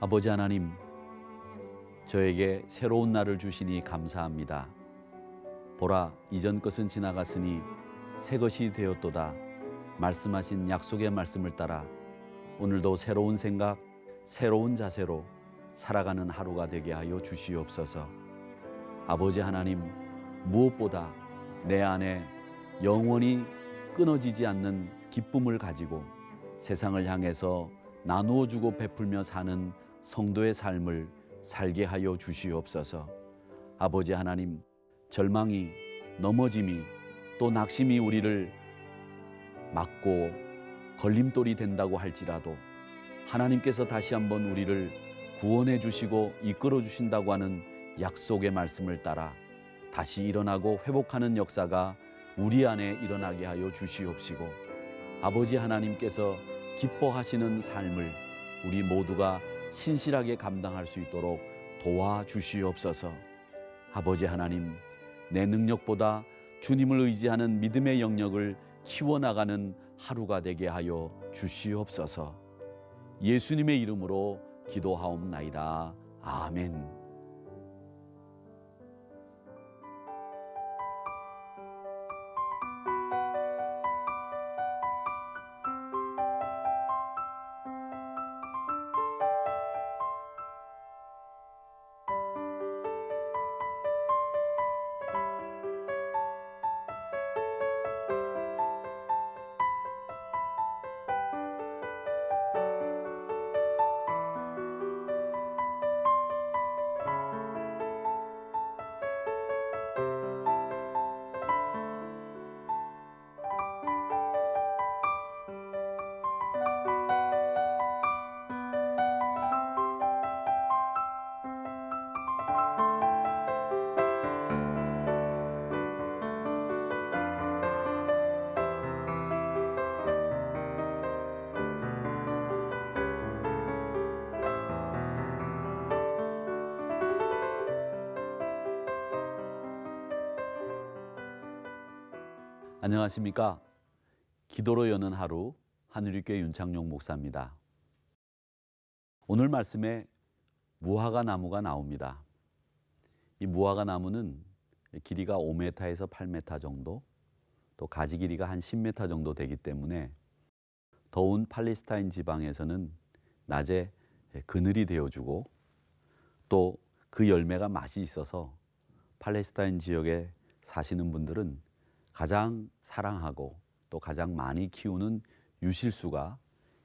아버지 하나님, 저에게 새로운 날을 주시니 감사합니다. 보라, 이전 것은 지나갔으니 새 것이 되었도다. 말씀하신 약속의 말씀을 따라 오늘도 새로운 생각, 새로운 자세로 살아가는 하루가 되게 하여 주시옵소서. 아버지 하나님, 무엇보다 내 안에 영원히 끊어지지 않는 기쁨을 가지고 세상을 향해서 나누어 주고 베풀며 사는 성도의 삶을 살게 하여 주시옵소서. 아버지 하나님, 절망이, 넘어짐이, 또 낙심이 우리를 막고 걸림돌이 된다고 할지라도 하나님께서 다시 한번 우리를 구원해 주시고 이끌어 주신다고 하는 약속의 말씀을 따라 다시 일어나고 회복하는 역사가 우리 안에 일어나게 하여 주시옵시고, 아버지 하나님께서 기뻐하시는 삶을 우리 모두가 신실하게 감당할 수 있도록 도와주시옵소서. 아버지 하나님, 내 능력보다 주님을 의지하는 믿음의 영역을 키워나가는 하루가 되게 하여 주시옵소서. 예수님의 이름으로 기도하옵나이다. 아멘. 안녕하십니까? 기도로 여는 하루, 하늘교회 윤창용 목사입니다. 오늘 말씀에 무화과 나무가 나옵니다. 이 무화과 나무는 길이가 5m에서 8m 정도, 또 가지 길이가 한 10m 정도 되기 때문에 더운 팔레스타인 지방에서는 낮에 그늘이 되어주고, 또 그 열매가 맛이 있어서 팔레스타인 지역에 사시는 분들은 가장 사랑하고 또 가장 많이 키우는 유실수가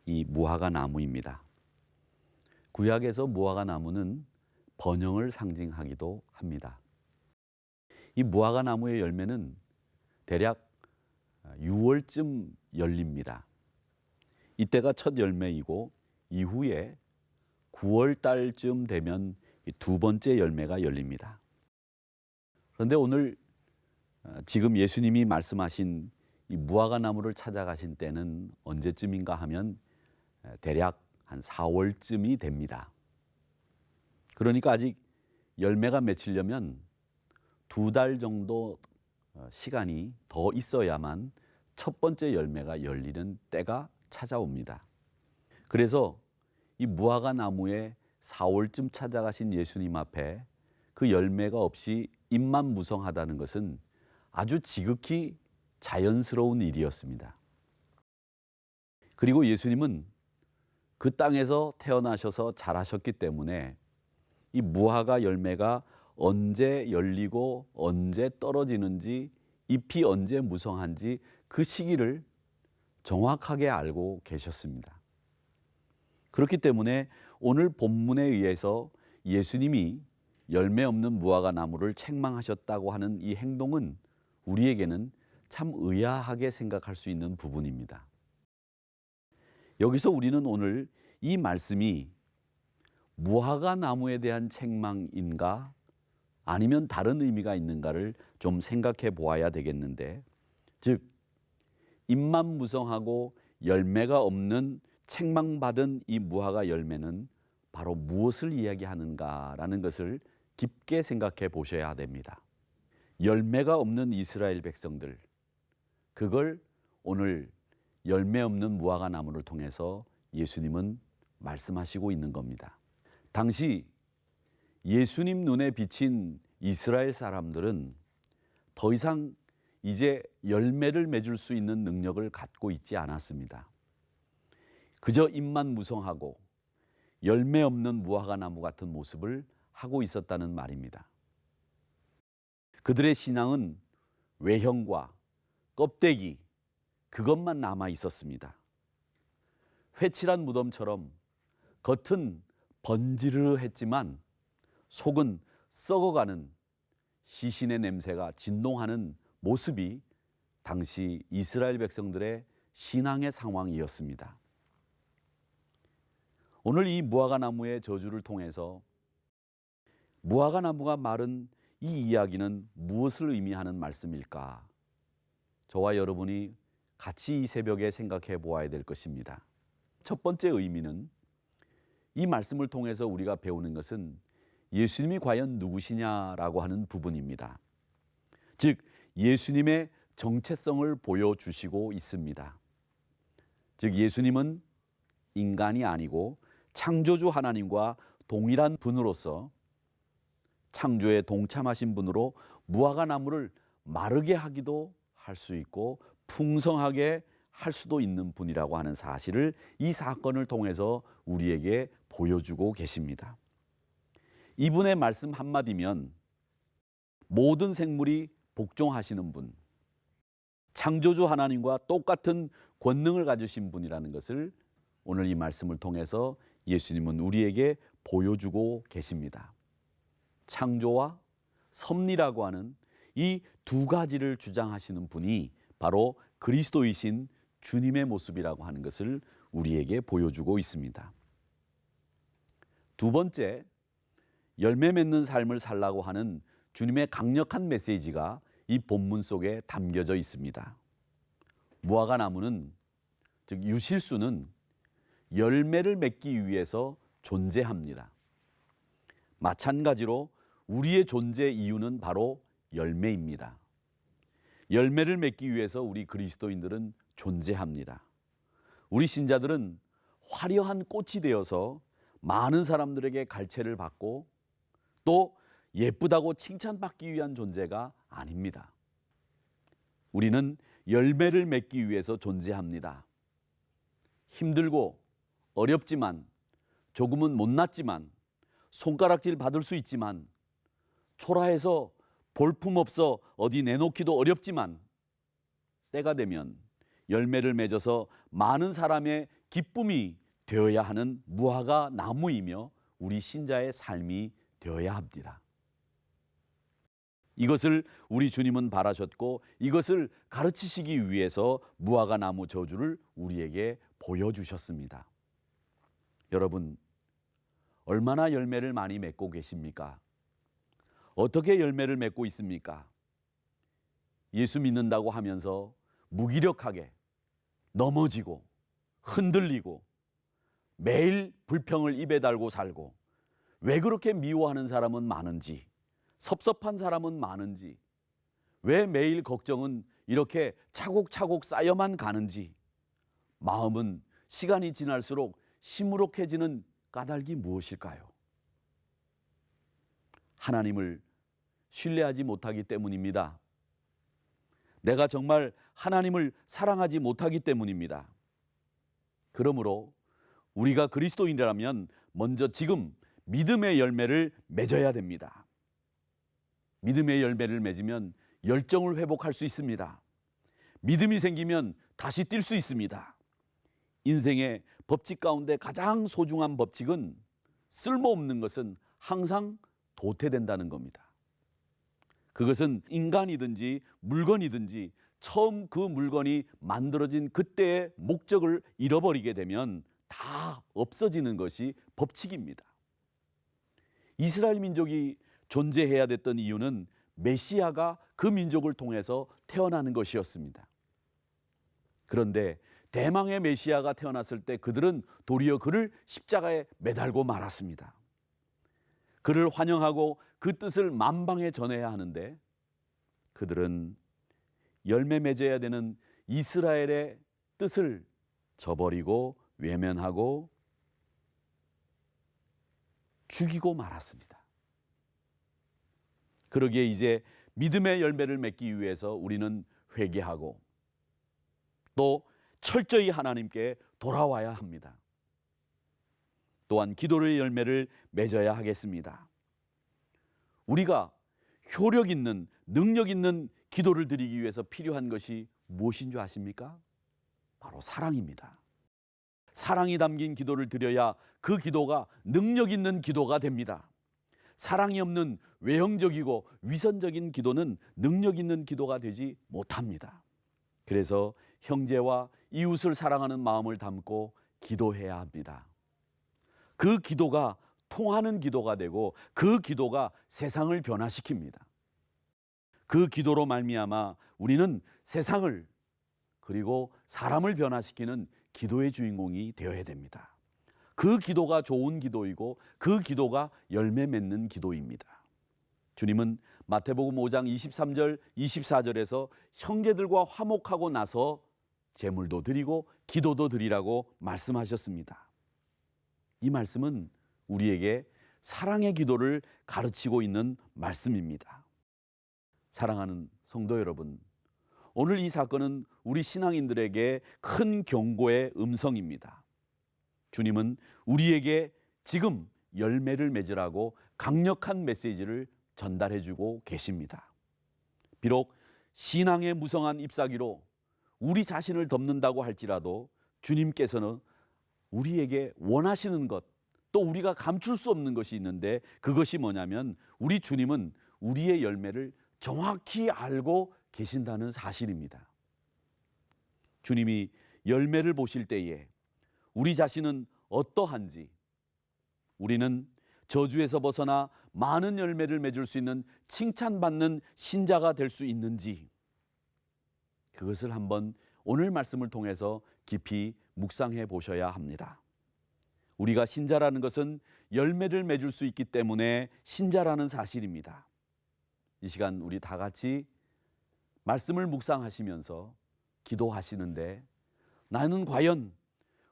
이 무화과 나무입니다. 구약에서 무화과 나무는 번영을 상징하기도 합니다. 이 무화과 나무의 열매는 대략 6월쯤 열립니다. 이때가 첫 열매이고, 이후에 9월 달쯤 되면 두 번째 열매가 열립니다. 그런데 오늘 지금 예수님이 말씀하신 이 무화과 나무를 찾아가신 때는 언제쯤인가 하면 대략 한 4월쯤이 됩니다. 그러니까 아직 열매가 맺히려면 2달 정도 시간이 더 있어야만 첫 번째 열매가 열리는 때가 찾아옵니다. 그래서 이 무화과 나무에 4월쯤 찾아가신 예수님 앞에 그 열매가 없이 잎만 무성하다는 것은 아주 지극히 자연스러운 일이었습니다. 그리고 예수님은 그 땅에서 태어나셔서 자라셨기 때문에 이 무화과 열매가 언제 열리고 언제 떨어지는지, 잎이 언제 무성한지 그 시기를 정확하게 알고 계셨습니다. 그렇기 때문에 오늘 본문에 의해서 예수님이 열매 없는 무화과 나무를 책망하셨다고 하는 이 행동은 우리에게는 참 의아하게 생각할 수 있는 부분입니다. 여기서 우리는 오늘 이 말씀이 무화과 나무에 대한 책망인가 아니면 다른 의미가 있는가를 좀 생각해 보아야 되겠는데, 즉 잎만 무성하고 열매가 없는 책망받은 이 무화과 열매는 바로 무엇을 이야기하는가라는 것을 깊게 생각해 보셔야 됩니다. 열매가 없는 이스라엘 백성들, 그걸 오늘 열매 없는 무화과 나무를 통해서 예수님은 말씀하시고 있는 겁니다. 당시 예수님 눈에 비친 이스라엘 사람들은 더 이상 이제 열매를 맺을 수 있는 능력을 갖고 있지 않았습니다. 그저 잎만 무성하고 열매 없는 무화과 나무 같은 모습을 하고 있었다는 말입니다. 그들의 신앙은 외형과 껍데기, 그것만 남아 있었습니다. 회칠한 무덤처럼 겉은 번지르르했지만 속은 썩어가는 시신의 냄새가 진동하는 모습이 당시 이스라엘 백성들의 신앙의 상황이었습니다. 오늘 이 무화과 나무의 저주를 통해서 무화과 나무가 마른 이 이야기는 무엇을 의미하는 말씀일까? 저와 여러분이 같이 이 새벽에 생각해 보아야 될 것입니다. 첫 번째 의미는 이 말씀을 통해서 우리가 배우는 것은 예수님이 과연 누구시냐라고 하는 부분입니다. 즉 예수님의 정체성을 보여주시고 있습니다. 즉 예수님은 인간이 아니고 창조주 하나님과 동일한 분으로서 창조에 동참하신 분으로 무화과 나무를 마르게 하기도 할 수 있고 풍성하게 할 수도 있는 분이라고 하는 사실을 이 사건을 통해서 우리에게 보여주고 계십니다. 이분의 말씀 한마디면 모든 생물이 복종하시는 분, 창조주 하나님과 똑같은 권능을 가지신 분이라는 것을 오늘 이 말씀을 통해서 예수님은 우리에게 보여주고 계십니다. 창조와 섭리라고 하는 이 두 가지를 주장하시는 분이 바로 그리스도이신 주님의 모습이라고 하는 것을 우리에게 보여주고 있습니다. 두 번째, 열매 맺는 삶을 살라고 하는 주님의 강력한 메시지가 이 본문 속에 담겨져 있습니다. 무화과 나무는, 즉 유실수는 열매를 맺기 위해서 존재합니다. 마찬가지로 우리의 존재 이유는 바로 열매입니다. 열매를 맺기 위해서 우리 그리스도인들은 존재합니다. 우리 신자들은 화려한 꽃이 되어서 많은 사람들에게 갈채를 받고 또 예쁘다고 칭찬받기 위한 존재가 아닙니다. 우리는 열매를 맺기 위해서 존재합니다. 힘들고 어렵지만 조금은 못났지만 손가락질 받을 수 있지만 초라해서 볼품없어 어디 내놓기도 어렵지만 때가 되면 열매를 맺어서 많은 사람의 기쁨이 되어야 하는 무화과 나무이며 우리 신자의 삶이 되어야 합니다. 이것을 우리 주님은 바라셨고 이것을 가르치시기 위해서 무화과 나무 저주를 우리에게 보여주셨습니다. 여러분, 얼마나 열매를 많이 맺고 계십니까? 어떻게 열매를 맺고 있습니까? 예수 믿는다고 하면서 무기력하게 넘어지고 흔들리고 매일 불평을 입에 달고 살고 왜 그렇게 미워하는 사람은 많은지, 섭섭한 사람은 많은지, 왜 매일 걱정은 이렇게 차곡차곡 쌓여만 가는지, 마음은 시간이 지날수록 시무룩해지는 까닭이 무엇일까요? 하나님을 신뢰하지 못하기 때문입니다. 내가 정말 하나님을 사랑하지 못하기 때문입니다. 그러므로 우리가 그리스도인이라면 먼저 지금 믿음의 열매를 맺어야 됩니다. 믿음의 열매를 맺으면 열정을 회복할 수 있습니다. 믿음이 생기면 다시 뛸 수 있습니다. 인생의 법칙 가운데 가장 소중한 법칙은 쓸모없는 것은 항상 도태된다는 겁니다. 그것은 인간이든지 물건이든지 처음 그 물건이 만들어진 그때의 목적을 잃어버리게 되면 다 없어지는 것이 법칙입니다. 이스라엘 민족이 존재해야 됐던 이유는 메시아가 그 민족을 통해서 태어나는 것이었습니다. 그런데 대망의 메시아가 태어났을 때 그들은 도리어 그를 십자가에 매달고 말았습니다. 그를 환영하고 그 뜻을 만방에 전해야 하는데 그들은 열매 맺어야 되는 이스라엘의 뜻을 저버리고 외면하고 죽이고 말았습니다. 그러기에 이제 믿음의 열매를 맺기 위해서 우리는 회개하고 또 철저히 하나님께 돌아와야 합니다. 또한 기도의 열매를 맺어야 하겠습니다. 우리가 효력 있는, 능력 있는 기도를 드리기 위해서 필요한 것이 무엇인 줄 아십니까? 바로 사랑입니다. 사랑이 담긴 기도를 드려야 그 기도가 능력 있는 기도가 됩니다. 사랑이 없는 외형적이고 위선적인 기도는 능력 있는 기도가 되지 못합니다. 그래서 형제와 이웃을 사랑하는 마음을 담고 기도해야 합니다. 그 기도가 통하는 기도가 되고 그 기도가 세상을 변화시킵니다. 그 기도로 말미암아 우리는 세상을 그리고 사람을 변화시키는 기도의 주인공이 되어야 됩니다. 그 기도가 좋은 기도이고 그 기도가 열매 맺는 기도입니다. 주님은 마태복음 5장 23절 24절에서 형제들과 화목하고 나서 제물도 드리고 기도도 드리라고 말씀하셨습니다. 이 말씀은 우리에게 사랑의 기도를 가르치고 있는 말씀입니다. 사랑하는 성도 여러분, 오늘 이 사건은 우리 신앙인들에게 큰 경고의 음성입니다. 주님은 우리에게 지금 열매를 맺으라고 강력한 메시지를 전달해주고 계십니다. 비록 신앙의 무성한 잎사귀로 우리 자신을 덮는다고 할지라도 주님께서는 우리에게 원하시는 것, 또 우리가 감출 수 없는 것이 있는데 그것이 뭐냐면 우리 주님은 우리의 열매를 정확히 알고 계신다는 사실입니다. 주님이 열매를 보실 때에 우리 자신은 어떠한지, 우리는 저주에서 벗어나 많은 열매를 맺을 수 있는 칭찬받는 신자가 될 수 있는지, 그것을 한번 오늘 말씀을 통해서 깊이 묵상해 보셔야 합니다. 우리가 신자라는 것은 열매를 맺을 수 있기 때문에 신자라는 사실입니다. 이 시간 우리 다 같이 말씀을 묵상하시면서 기도하시는데 나는 과연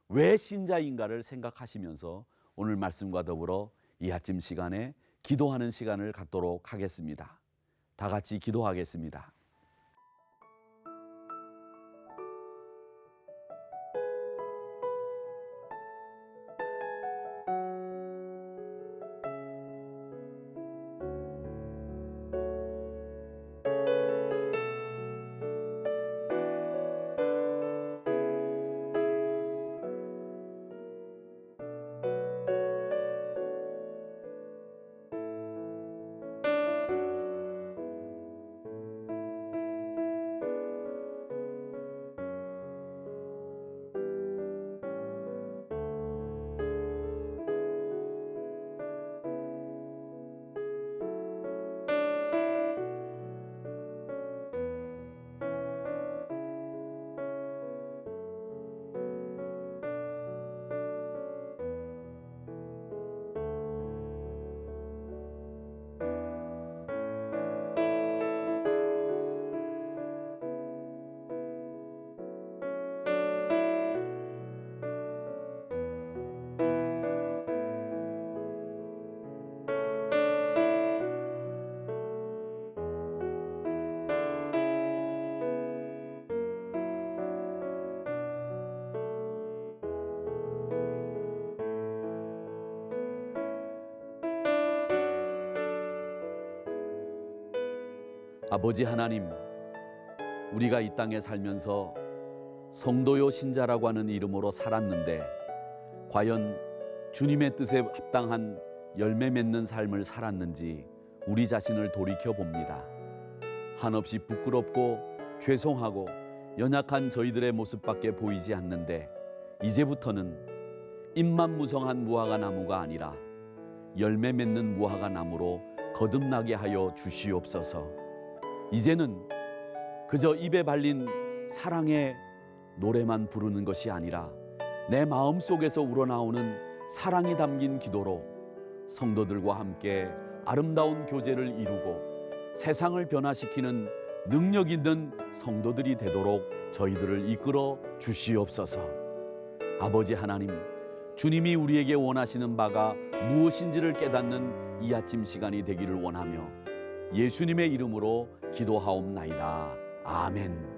왜 신자인가를 생각하시면서 오늘 말씀과 더불어 이 아침 시간에 기도하는 시간을 갖도록 하겠습니다. 다 같이 기도하겠습니다. 아버지 하나님, 우리가 이 땅에 살면서 성도요 신자라고 하는 이름으로 살았는데 과연 주님의 뜻에 합당한 열매 맺는 삶을 살았는지 우리 자신을 돌이켜 봅니다. 한없이 부끄럽고 죄송하고 연약한 저희들의 모습밖에 보이지 않는데 이제부터는 잎만 무성한 무화과 나무가 아니라 열매 맺는 무화과 나무로 거듭나게 하여 주시옵소서. 이제는 그저 입에 발린 사랑의 노래만 부르는 것이 아니라 내 마음속에서 우러나오는 사랑이 담긴 기도로 성도들과 함께 아름다운 교제를 이루고 세상을 변화시키는 능력 있는 성도들이 되도록 저희들을 이끌어 주시옵소서. 아버지 하나님, 주님이 우리에게 원하시는 바가 무엇인지를 깨닫는 이 아침 시간이 되기를 원하며 예수님의 이름으로 기도하옵나이다. 아멘.